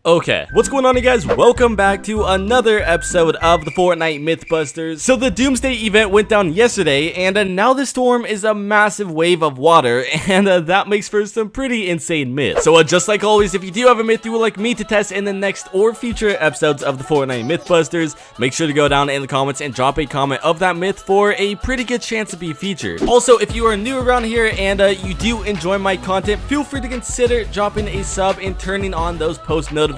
Okay, what's going on, you guys? Welcome back to another episode of the Fortnite Mythbusters. So the Doomsday event went down yesterday, and now the storm is a massive wave of water, and that makes for some pretty insane myths. So just like always, if you do have a myth you would like me to test in the next or future episodes of the Fortnite Mythbusters, make sure to go down in the comments and drop a comment of that myth for a pretty good chance to be featured. Also, if you are new around here and you do enjoy my content, feel free to consider dropping a sub and turning on those post notifications.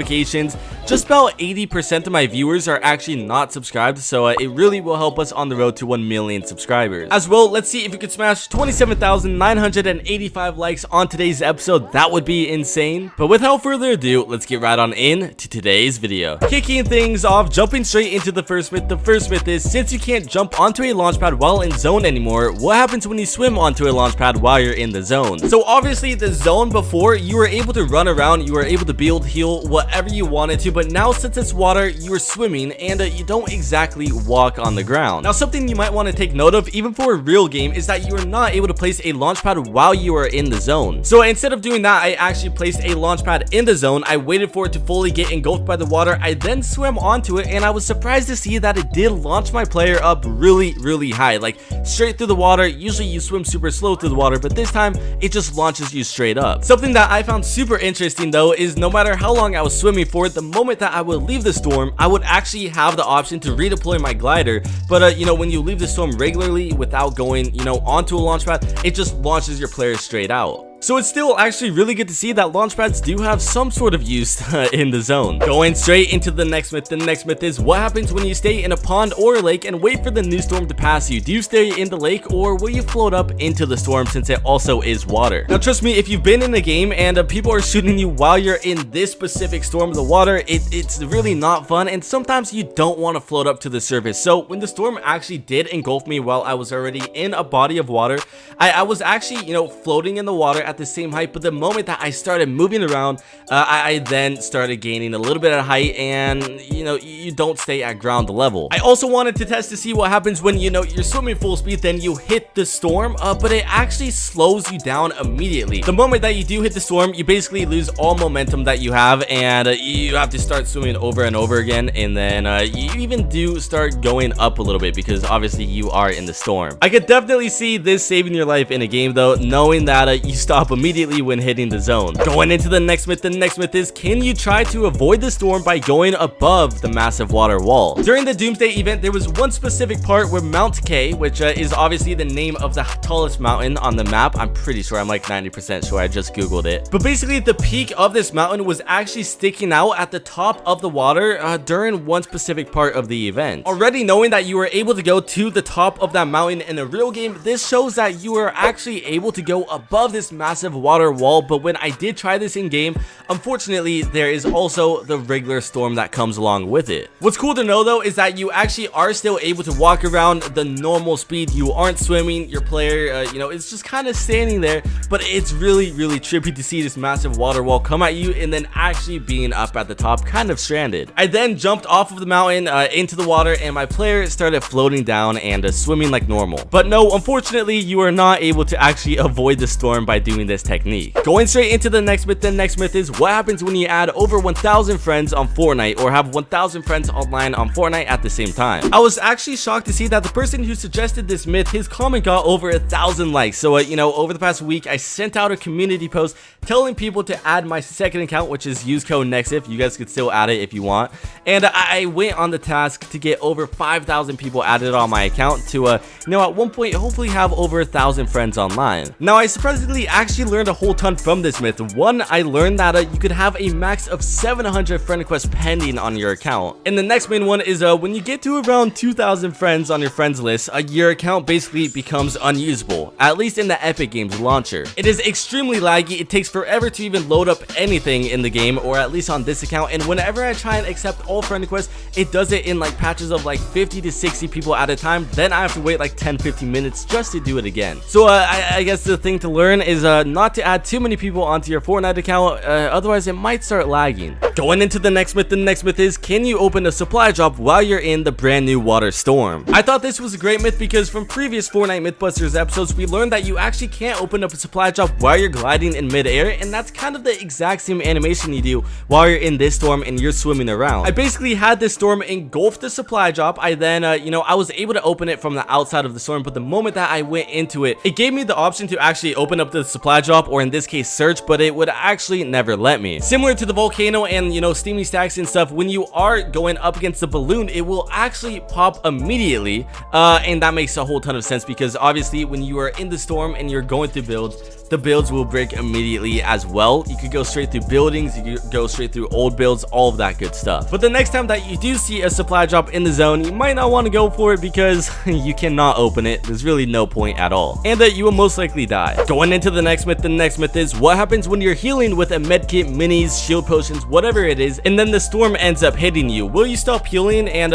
Just about 80% of my viewers are actually not subscribed, so it really will help us on the road to 1 million subscribers. As well, let's see if we could smash 27,985 likes on today's episode. That would be insane. But without further ado, let's get right on in to today's video. Kicking things off, jumping straight into the first myth. The first myth is, since you can't jump onto a launch pad while in zone anymore, what happens when you swim onto a launch pad while you're in the zone? So obviously the zone before, you were able to run around, you were able to build, heal, whatever you wanted to, but now since it's water, you are swimming and you don't exactly walk on the ground. Now something you might want to take note of, even for a real game, is that you are not able to place a launch pad while you are in the zone. So instead of doing that, I actually placed a launch pad in the zone. I waited for it to fully get engulfed by the water. I then swam onto it, and I was surprised to see that it did launch my player up really high, like straight through the water. Usually you swim super slow through the water, but this time it just launches you straight up. Something that I found super interesting though is no matter how long I was swimming for, the moment that I would leave the storm, I would actually have the option to redeploy my glider. But you know, when you leave the storm regularly without going, you know, onto a launch pad, it just launches your player straight out. So it's still actually really good to see that launch pads do have some sort of use in the zone. Going straight into the next myth. The next myth is, what happens when you stay in a pond or a lake and wait for the new storm to pass you? Do you stay in the lake, or will you float up into the storm since it also is water? Now trust me, if you've been in a game and people are shooting you while you're in this specific storm of the water, it's really not fun, and sometimes you don't want to float up to the surface. So when the storm actually did engulf me while I was already in a body of water, I was actually, you know, floating in the water at the same height, but the moment that I started moving around, I then started gaining a little bit of height, and you know, you don't stay at ground level. I also wanted to test to see what happens when, you know, you're swimming full speed, then you hit the storm, but it actually slows you down immediately. The moment that you do hit the storm, you basically lose all momentum that you have, and you have to start swimming over and over again, and then you even do start going up a little bit because obviously you are in the storm. I could definitely see this saving your life in a game though, knowing that you stop immediately when hitting the zone. Going into the next myth. The next myth is, can you try to avoid the storm by going above the massive water wall? During the Doomsday event, there was one specific part where Mount K, which is obviously the name of the tallest mountain on the map. I'm pretty sure, I'm like 90% sure, I just googled it. But basically the peak of this mountain was actually sticking out at the top of the water during one specific part of the event. Already knowing that you were able to go to the top of that mountain in a real game, this shows that you are actually able to go above this massive water wall. But when I did try this in game, unfortunately there is also the regular storm that comes along with it. What's cool to know though is that you actually are still able to walk around the normal speed. You aren't swimming, your player you know, it's just kind of standing there, but it's really trippy to see this massive water wall come at you and then actually being up at the top, kind of stranded. I then jumped off of the mountain into the water, and my player started floating down and swimming like normal. But no, unfortunately you are not able to actually avoid the storm by doing this technique. Going straight into the next myth. The next myth is, what happens when you add over 1,000 friends on Fortnite or have 1,000 friends online on Fortnite at the same time? I was actually shocked to see that the person who suggested this myth, his comment got over 1,000 likes. So you know, over the past week I sent out a community post telling people to add my second account, which is use code Nexiph. You guys could still add it if you want, and I went on the task to get over 5,000 people added on my account to you know, at one point hopefully have over 1,000 friends online. Now I surprisingly actually learned a whole ton from this myth. One, I learned that you could have a max of 700 friend requests pending on your account. And the next main one is when you get to around 2,000 friends on your friends list, your account basically becomes unusable, at least in the Epic Games launcher. It is extremely laggy. It takes forever to even load up anything in the game, or at least on this account, and whenever I try and accept all friend requests, it does it in like patches of like 50 to 60 people at a time. Then I have to wait like 10-15 minutes just to do it again. So I guess the thing to learn is not to add too many people onto your Fortnite account, otherwise it might start lagging. Going into the next myth is, can you open a supply drop while you're in the brand new water storm? I thought this was a great myth because from previous Fortnite Mythbusters episodes, we learned that you actually can't open up a supply drop while you're gliding in midair, and that's kind of the exact same animation you do while you're in this storm and you're swimming around. I basically had this storm engulf the supply drop. I then, I was able to open it from the outside of the storm, but the moment that I went into it, it gave me the option to actually open up the supply drop, or in this case search, but it would actually never let me. Similar to the volcano and, steamy stacks and stuff, when you are going up against the balloon, it will actually pop immediately, and that makes a whole ton of sense because obviously when you are in the storm and you're going through builds, the builds will break immediately as well. You could go straight through buildings, you could go straight through old builds, all of that good stuff. But the next time that you do see a supply drop in the zone, you might not want to go for it because you cannot open it. There's really no point at all, and that you will most likely die. Going into the next myth is, what happens when you're healing with a medkit, minis, shield potions, whatever it is, and then the storm ends up hitting you? Will you stop healing and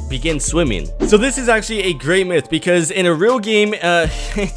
begin swimming? So this is actually a great myth because in a real game,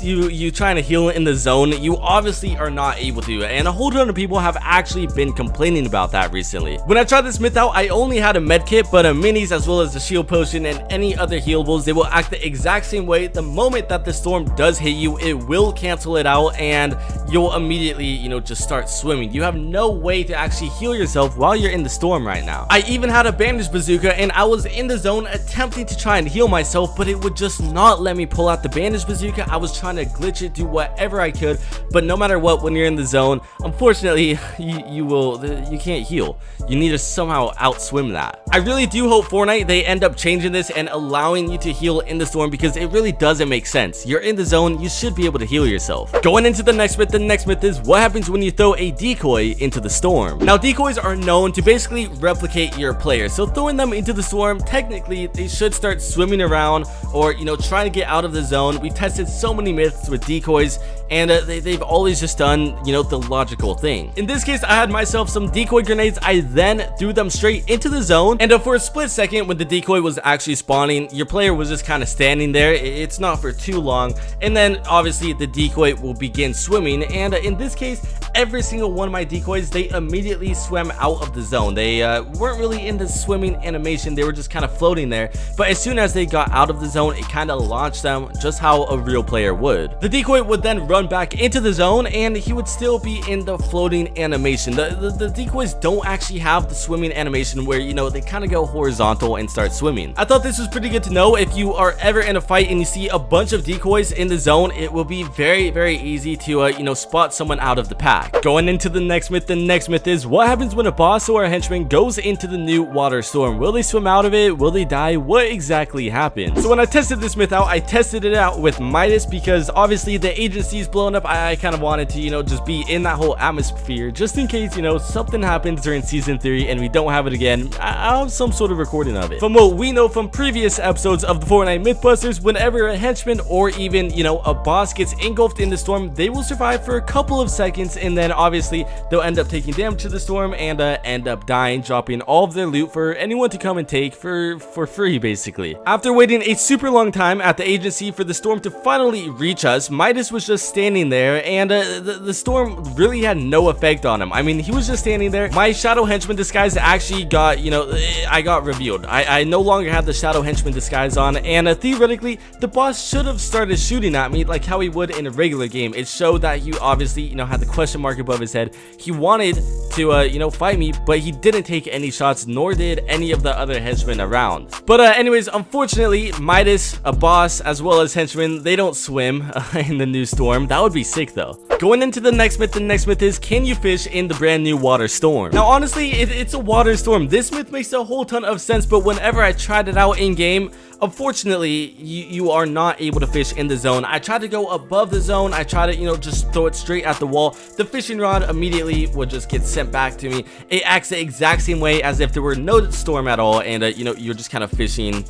you trying to heal in the zone, you obviously are not able to, and a whole ton of people have actually been complaining about that recently. When I tried this myth out, I only had a medkit, but a minis as well as the shield potion and any other healables, they will act the exact same way. The moment that the storm does hit you, it will cancel it out and you'll immediately just start swimming. You have no way to actually heal yourself while you're in the storm right now. I even had a bandage bazooka and I was in the zone attempting to try and heal myself, but it would just not let me pull out the bandage bazooka. I was trying to glitch it, do whatever I could, but no matter what, when you're in the zone, unfortunately, you can't heal. You need to somehow outswim that. I really do hope Fortnite, they end up changing this and allowing you to heal in the storm because it really doesn't make sense. You're in the zone, you should be able to heal yourself. Going into the next myth is, what happens when you throw a decoy into the storm? Now, decoys are known to basically replicate your player, so throwing them into the storm, technically, they should start swimming around or, trying to get out of the zone. We've tested so many myths with decoys, and they've always just done, the logical thing. In this case, I had myself some decoy grenades. I then threw them straight into the zone, and for a split second when the decoy was actually spawning, your player was just kind of standing there. It's not for too long, and then obviously the decoy will begin swimming, and in this case, every single one of my decoys, they immediately swam out of the zone. They weren't really in the swimming animation, they were just kind of floating there, but as soon as they got out of the zone, it kind of launched them just how a real player would. The decoy would then run back into the zone and he would still be in the floating animation. The decoys don't actually have the swimming animation where they kind of go horizontal and start swimming. I thought this was pretty good to know. If you are ever in a fight and you see a bunch of decoys in the zone, it will be very, very easy to spot someone out of the pack. Going into the next myth is, what happens when a boss or a henchman goes into the new water storm? Will they swim out of it? Will they die? What exactly happens? So when I tested this myth out, I tested it out with MIDAS because obviously the agency's blown up. I kind of wanted to just be in that whole atmosphere just in case something happens during season 3 and we don't have it again. I'll have some sort of recording of it. From what we know from previous episodes of the Fortnite Mythbusters, whenever a henchman or even a boss gets engulfed in the storm, they will survive for a couple of seconds and then obviously they'll end up taking damage to the storm and end up dying, dropping all of their loot for anyone to come and take for free basically. After waiting a super long time at the agency for the storm to finally reach us, MIDAS was just standing there and the storm really had no effect on him. I mean, he was just standing there. My shadow henchman disguise actually got, I got revealed. I no longer had the shadow henchman disguise on, and theoretically the boss should have started shooting at me like how he would in a regular game. It showed that he obviously had the question mark above his head. He wanted to fight me, but he didn't take any shots, nor did any of the other henchmen around. But anyways, unfortunately, MIDAS, a boss as well as henchmen, they don't swim in the new storm. That would be sick though. Going into the next myth is, can you fish in the brand new water storm? Now honestly, it's a water storm. This myth makes a whole ton of sense, but whenever I tried it out in game, unfortunately, you are not able to fish in the zone. I tried to go above the zone. I tried to, just throw it straight at the wall. The fishing rod immediately would just get sent back to me. It acts the exact same way as if there were no storm at all, and you're just kind of fishing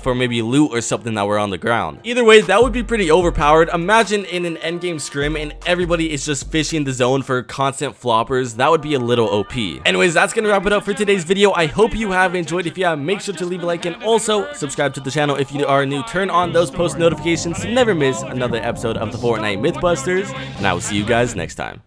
for maybe loot or something that were on the ground. Either way, that would be pretty overpowered. Imagine in an endgame scrim and everybody is just fishing the zone for constant floppers. That would be a little OP. Anyways, that's gonna wrap it up for today's video. I hope you have enjoyed. If you have, make sure to leave a like and also subscribe to the channel if you are new. Turn on those post notifications to never miss another episode of the Fortnite Mythbusters, and I will see you guys next time.